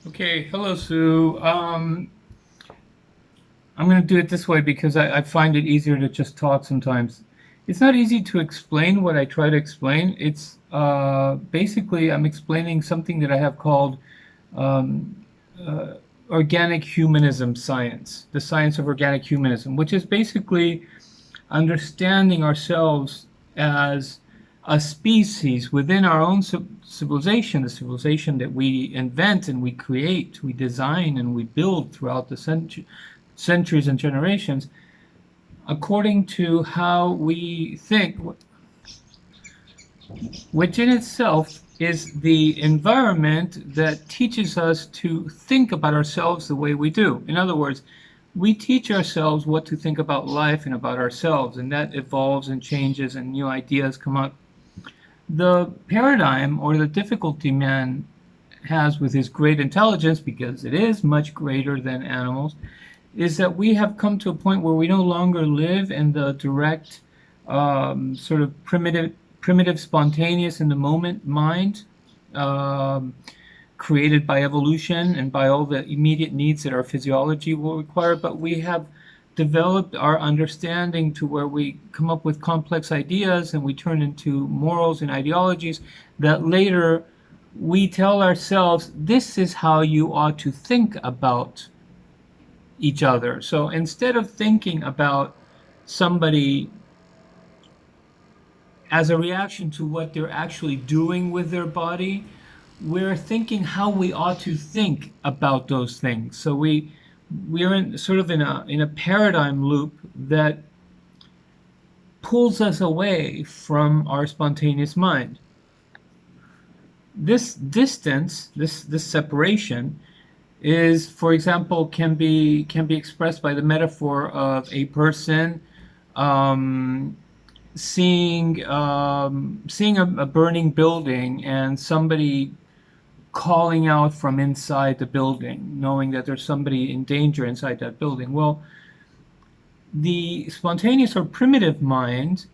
Okay, hello, Sue. I'm going to do it this way because I find it easier to just talk sometimes. It's not easy to explain what I try to explain. It's basically I'm explaining something that I have called um, uh, organic humanism science, the science of organic humanism, which is basically understanding ourselves as a species within our own civilization, the civilization that we invent and we create, we design and we build throughout the centuries and generations, according to how we think, which in itself is the environment that teaches us to think about ourselves the way we do. In other words, we teach ourselves what to think about life and about ourselves, and that evolves and changes and new ideas come up. The paradigm or the difficulty man has with his great intelligence, because it is much greater than animals, is that we have come to a point where we no longer live in the direct, sort of primitive, spontaneous, in the moment mind, um, created by evolution and by all the immediate needs that our physiology will require, but we have developed our understanding to where we come up with complex ideas and we turn into morals and ideologies that later we tell ourselves this is how you ought to think about each other. So instead of thinking about somebody as a reaction to what they're actually doing with their body, we're thinking how we ought to think about those things. So we're in sort of in a paradigm loop that pulls us away from our spontaneous mind. This distance, this separation, is, for example, can be expressed by the metaphor of a person um, seeing a burning building and somebody calling out from inside the building, knowing that there's somebody in danger inside that building. Well, the spontaneous or primitive mind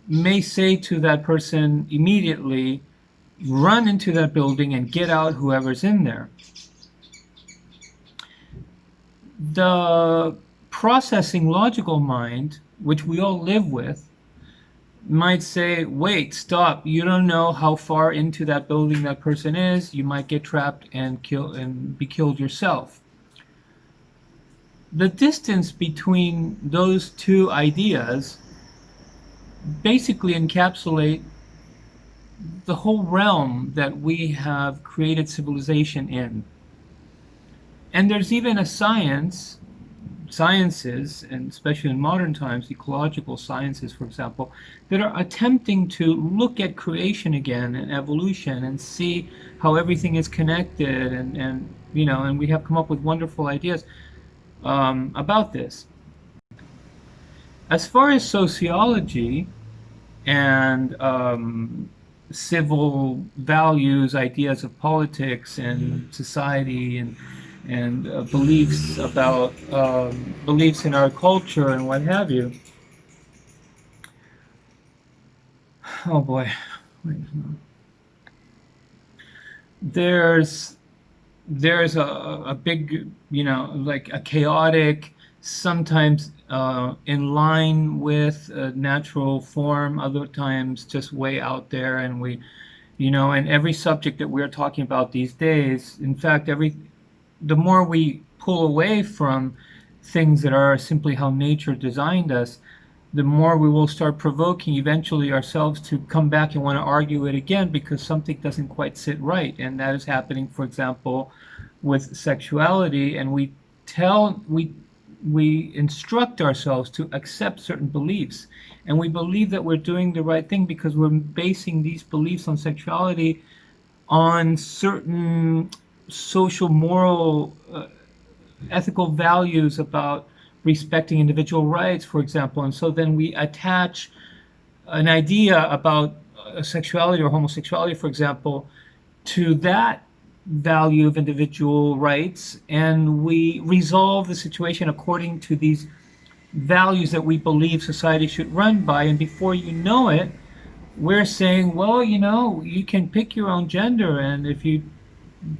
may say to that person immediately, run into that building and get out whoever's in there. The processing logical mind, which we all live with, might say, wait, stop, you don't know how far into that building that person is, you might get trapped and be killed yourself. The distance between those two ideas basically encapsulate the whole realm that we have created civilization in. And there's even a sciences, and especially in modern times, ecological sciences, for example, that are attempting to look at creation again and evolution and see how everything is connected, and we have come up with wonderful ideas about this. As far as sociology and civil values, ideas of politics and society and beliefs in our culture and what have you. Oh boy, wait, there's a big, like a chaotic, sometimes in line with a natural form, other times just way out there, and and every subject that we're talking about these days, in fact, the more we pull away from things that are simply how nature designed us, the more we will start provoking eventually ourselves to come back and want to argue it again because something doesn't quite sit right. And that is happening, for example, with sexuality. And we instruct ourselves to accept certain beliefs. And we believe that we're doing the right thing because we're basing these beliefs on sexuality on certain social, moral, ethical values about respecting individual rights, for example. And so then we attach an idea about sexuality or homosexuality, for example, to that value of individual rights, and we resolve the situation according to these values that we believe society should run by. And before you know it, we're saying, well, you can pick your own gender, and if you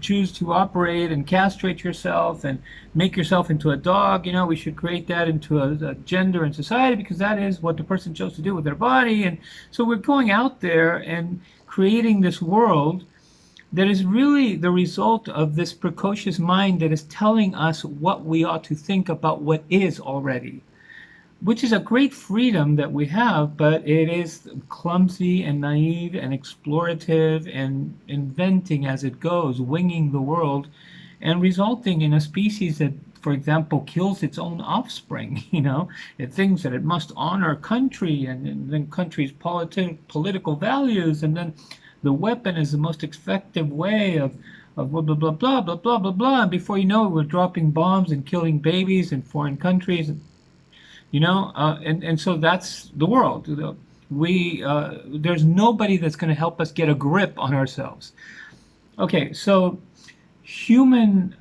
choose to operate and castrate yourself and make yourself into a dog. We should create that into a gender in society because that is what the person chose to do with their body. And so we're going out there and creating this world that is really the result of this precocious mind that is telling us what we ought to think about what is already, which is a great freedom that we have, but it is clumsy and naive and explorative and inventing as it goes, winging the world, and resulting in a species that, for example, kills its own offspring. It thinks that it must honor country and then country's political values, and then the weapon is the most effective way of blah, blah, blah, blah, blah, blah, blah, blah. And before you know it, we're dropping bombs and killing babies in foreign countries. And so that's the world. There's nobody that's going to help us get a grip on ourselves. Okay, so humanist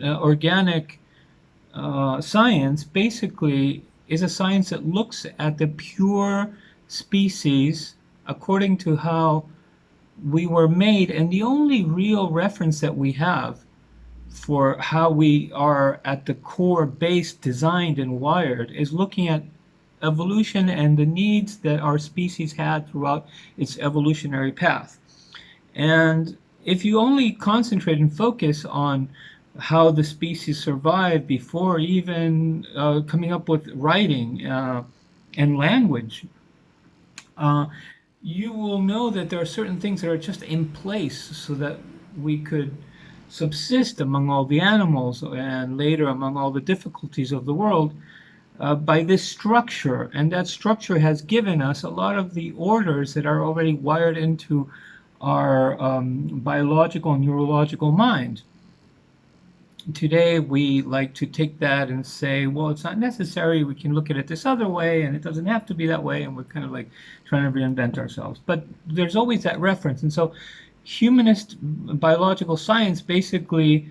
organic science basically is a science that looks at the pure species according to how we were made, and the only real reference that we have for how we are at the core base designed and wired is looking at evolution and the needs that our species had throughout its evolutionary path. And if you only concentrate and focus on how the species survived before even coming up with writing and language, you will know that there are certain things that are just in place so that we could subsist among all the animals and later among all the difficulties of the world by this structure. And that structure has given us a lot of the orders that are already wired into our biological and neurological mind. Today we like to take that and say, well, it's not necessary, we can look at it this other way, and it doesn't have to be that way, and we're kind of like trying to reinvent ourselves. But there's always that reference. And so humanist biological science basically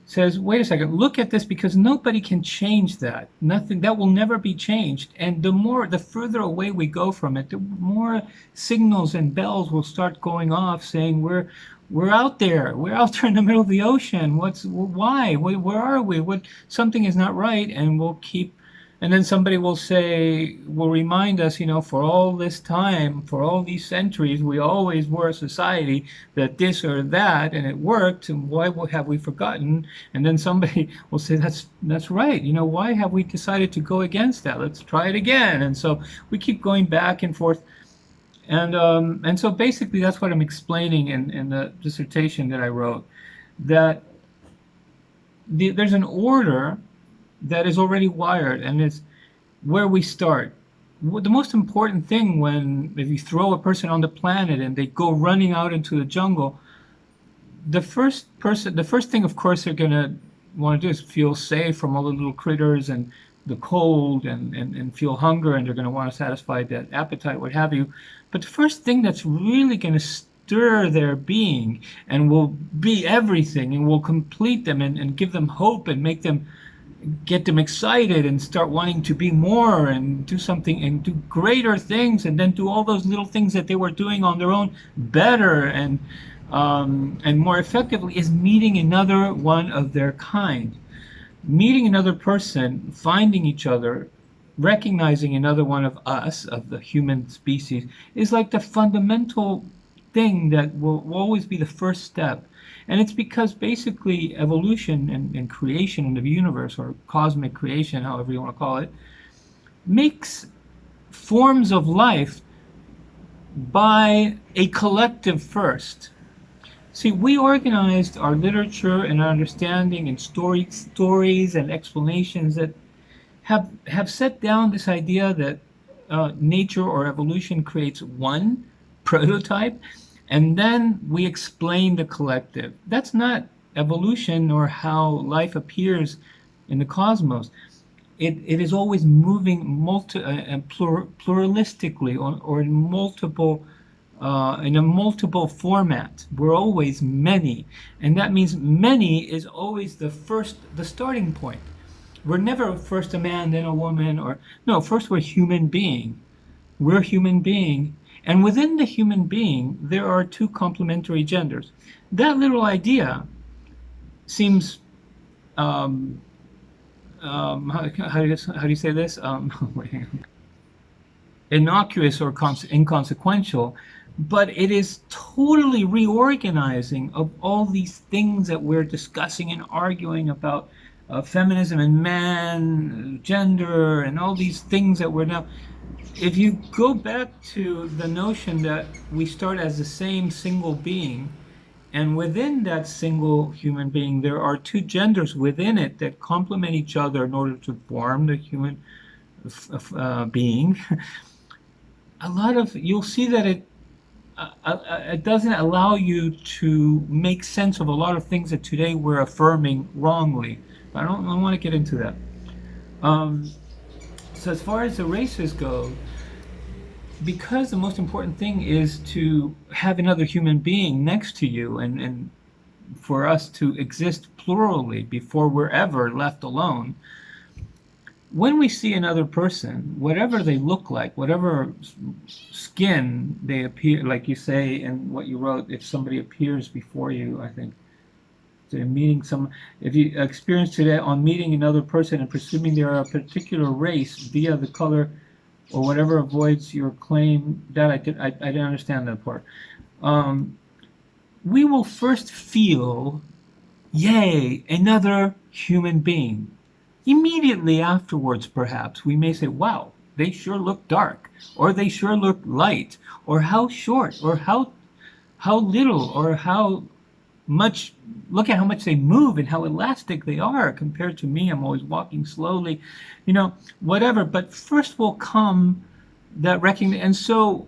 says, wait a second, look at this, because nobody can change that. Nothing, that will never be changed. And the further away we go from it, the more signals and bells will start going off saying we're out there. We're out there in the middle of the ocean. Why? Where are we? Something is not right, and we'll keep. And then somebody will remind us, for all this time, for all these centuries, we always were a society that this or that, and it worked, and why have we forgotten? And then somebody will say, that's right, why have we decided to go against that? Let's try it again. And so we keep going back and forth. And so basically that's what I'm explaining in the dissertation that I wrote, that there's an order that is already wired, and it's where we start. The most important thing if you throw a person on the planet and they go running out into the jungle, the first thing, of course, they're going to want to do is feel safe from all the little critters and the cold and feel hunger, and they're going to want to satisfy that appetite, what have you. But the first thing that's really going to stir their being and will be everything and will complete them and give them hope and get them excited and start wanting to be more and do something and do greater things, and then do all those little things that they were doing on their own better and more effectively, is meeting another one of their kind. Meeting another person, finding each other, recognizing another one of us, of the human species, is like the fundamental thing that will always be the first step. And it's because basically evolution and creation in the universe, or cosmic creation, however you want to call it, makes forms of life by a collective first. See, we organized our literature and our understanding and stories and explanations that have set down this idea that nature or evolution creates one prototype, and then we explain the collective. That's not evolution or how life appears in the cosmos. It is always moving pluralistically or in a multiple format. We're always many, and that means many is always the starting point. We're never first a man, then a woman, first we're human being. We're human being, And within the human being, there are two complementary genders. That little idea seems, um, how do you say this? Innocuous or inconsequential, but it is totally reorganizing of all these things that we're discussing and arguing about, feminism and man, gender, and all these things that we're now. If you go back to the notion that we start as the same single being, and within that single human being, there are two genders within it that complement each other in order to form the human being. A lot of you'll see that it doesn't allow you to make sense of a lot of things that today we're affirming wrongly. But I don't want to get into that. So as far as the races go, because the most important thing is to have another human being next to you, and for us to exist plurally before we're ever left alone. When we see another person, whatever they look like, whatever skin they appear, like you say in what you wrote, if somebody appears before you, I think, meeting some, if you experience today on meeting another person and presuming they are a particular race via the color or whatever avoids your claim, that I didn't understand that part. We will first feel, yay, another human being. Immediately afterwards, perhaps, we may say, wow, they sure look dark, or they sure look light, or how short, or how little, or how much, look at how much they move and how elastic they are compared to me. I'm always walking slowly, whatever. But first will come that recognition. And so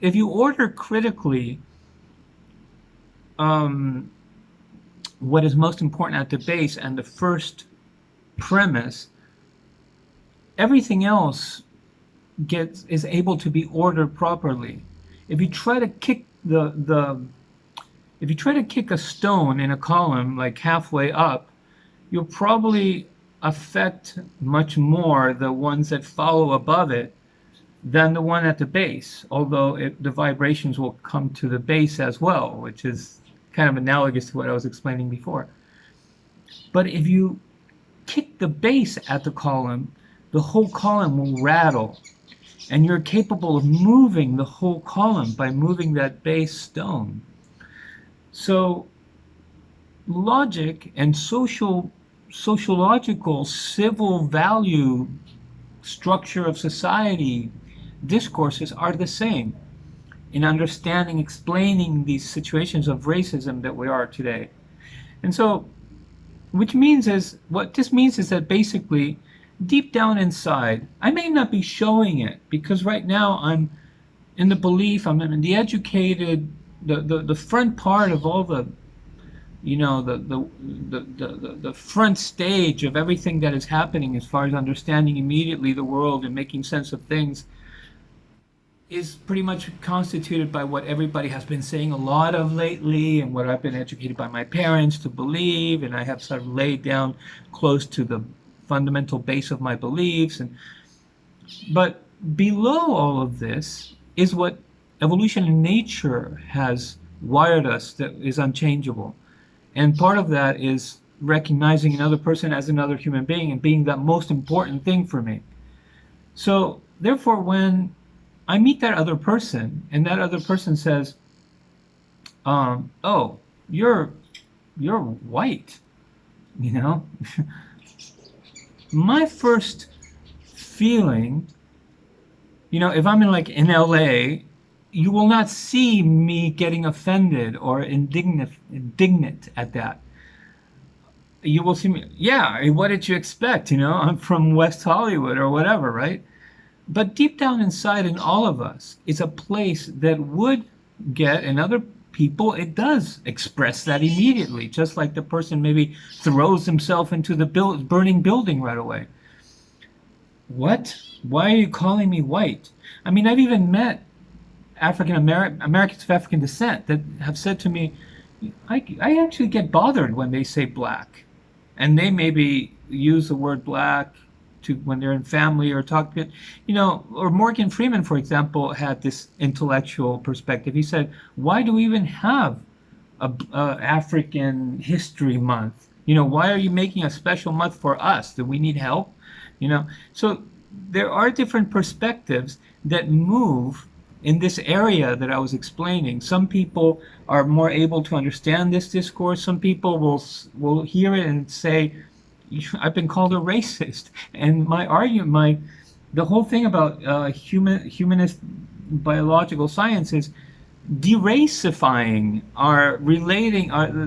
if you order critically, what is most important at the base and the first premise, everything else is able to be ordered properly. If you try to kick if you try to kick a stone in a column like halfway up, you'll probably affect much more the ones that follow above it than the one at the base, although the vibrations will come to the base as well, which is kind of analogous to what I was explaining before. But if you kick the base at the column, the whole column will rattle, and you're capable of moving the whole column by moving that base stone. So logic and sociological civil value structure of society discourses are the same in understanding, explaining these situations of racism that we are today. And so what this means is that basically deep down inside, I may not be showing it because right now I'm in the belief, I'm in the educated, the front part of all the front stage of everything that is happening as far as understanding immediately the world and making sense of things is pretty much constituted by what everybody has been saying a lot of lately and what I've been educated by my parents to believe, and I have sort of laid down close to the fundamental base of my beliefs. But below all of this is what evolution in nature has wired us that is unchangeable. And part of that is recognizing another person as another human being and being that most important thing for me. So therefore, when I meet that other person and that other person says, oh, you're white, my first feeling, if I'm in LA, you will not see me getting offended or indignant at that. You will see me, yeah, what did you expect? I'm from West Hollywood or whatever, right? But deep down inside in all of us is a place that would get, in other people, it does express that immediately, just like the person maybe throws himself into the burning building right away. What? Why are you calling me white? I mean, I've even met Americans of African descent that have said to me, I actually get bothered when they say black. And they maybe use the word black to when they're in family or talk to, or Morgan Freeman, for example, had this intellectual perspective. He said, why do we even have a African History Month? Why are you making a special month for us? Do we need help? So there are different perspectives that move in this area that I was explaining. Some people are more able to understand this discourse. Some people will hear it and say, I've been called a racist. And my argument, the whole thing about humanist biological science is deracifying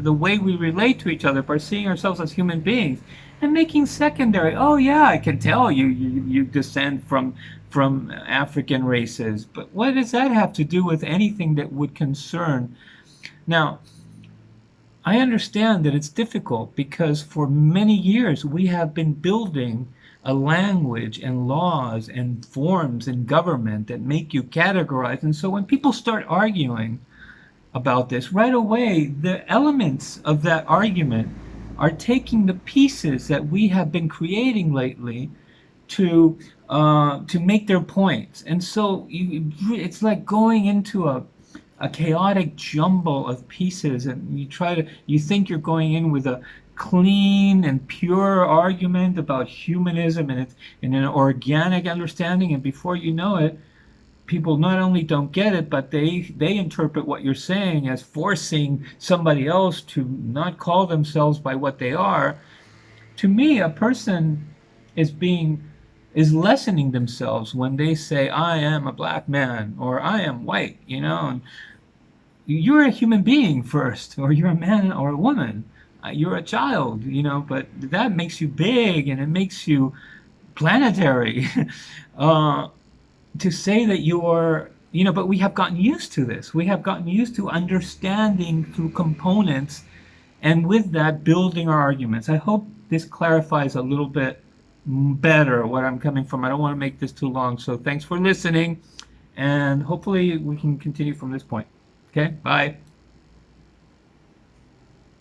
the way we relate to each other by seeing ourselves as human beings and making secondary. Oh yeah, I can tell you descend from African races, but what does that have to do with anything that would concern? Now, I understand that it's difficult because for many years we have been building a language and laws and forms in government that make you categorize. And so when people start arguing about this, right away, the elements of that argument are taking the pieces that we have been creating lately to make their points. And so it's like going into a chaotic jumble of pieces, and you think you're going in with a clean and pure argument about humanism and an organic understanding, and before you know it, people not only don't get it, but they interpret what you're saying as forcing somebody else to not call themselves by what they are. To me, a person is lessening themselves when they say, I am a black man, or I am white, and you're a human being first, or you're a man or a woman. You're a child, but that makes you big and it makes you planetary. To say that you're, but we have gotten used to this. We have gotten used to understanding through components, and with that, building our arguments. I hope this clarifies a little bit better where I'm coming from. I don't want to make this too long, so thanks for listening, and hopefully we can continue from this point. Okay, bye.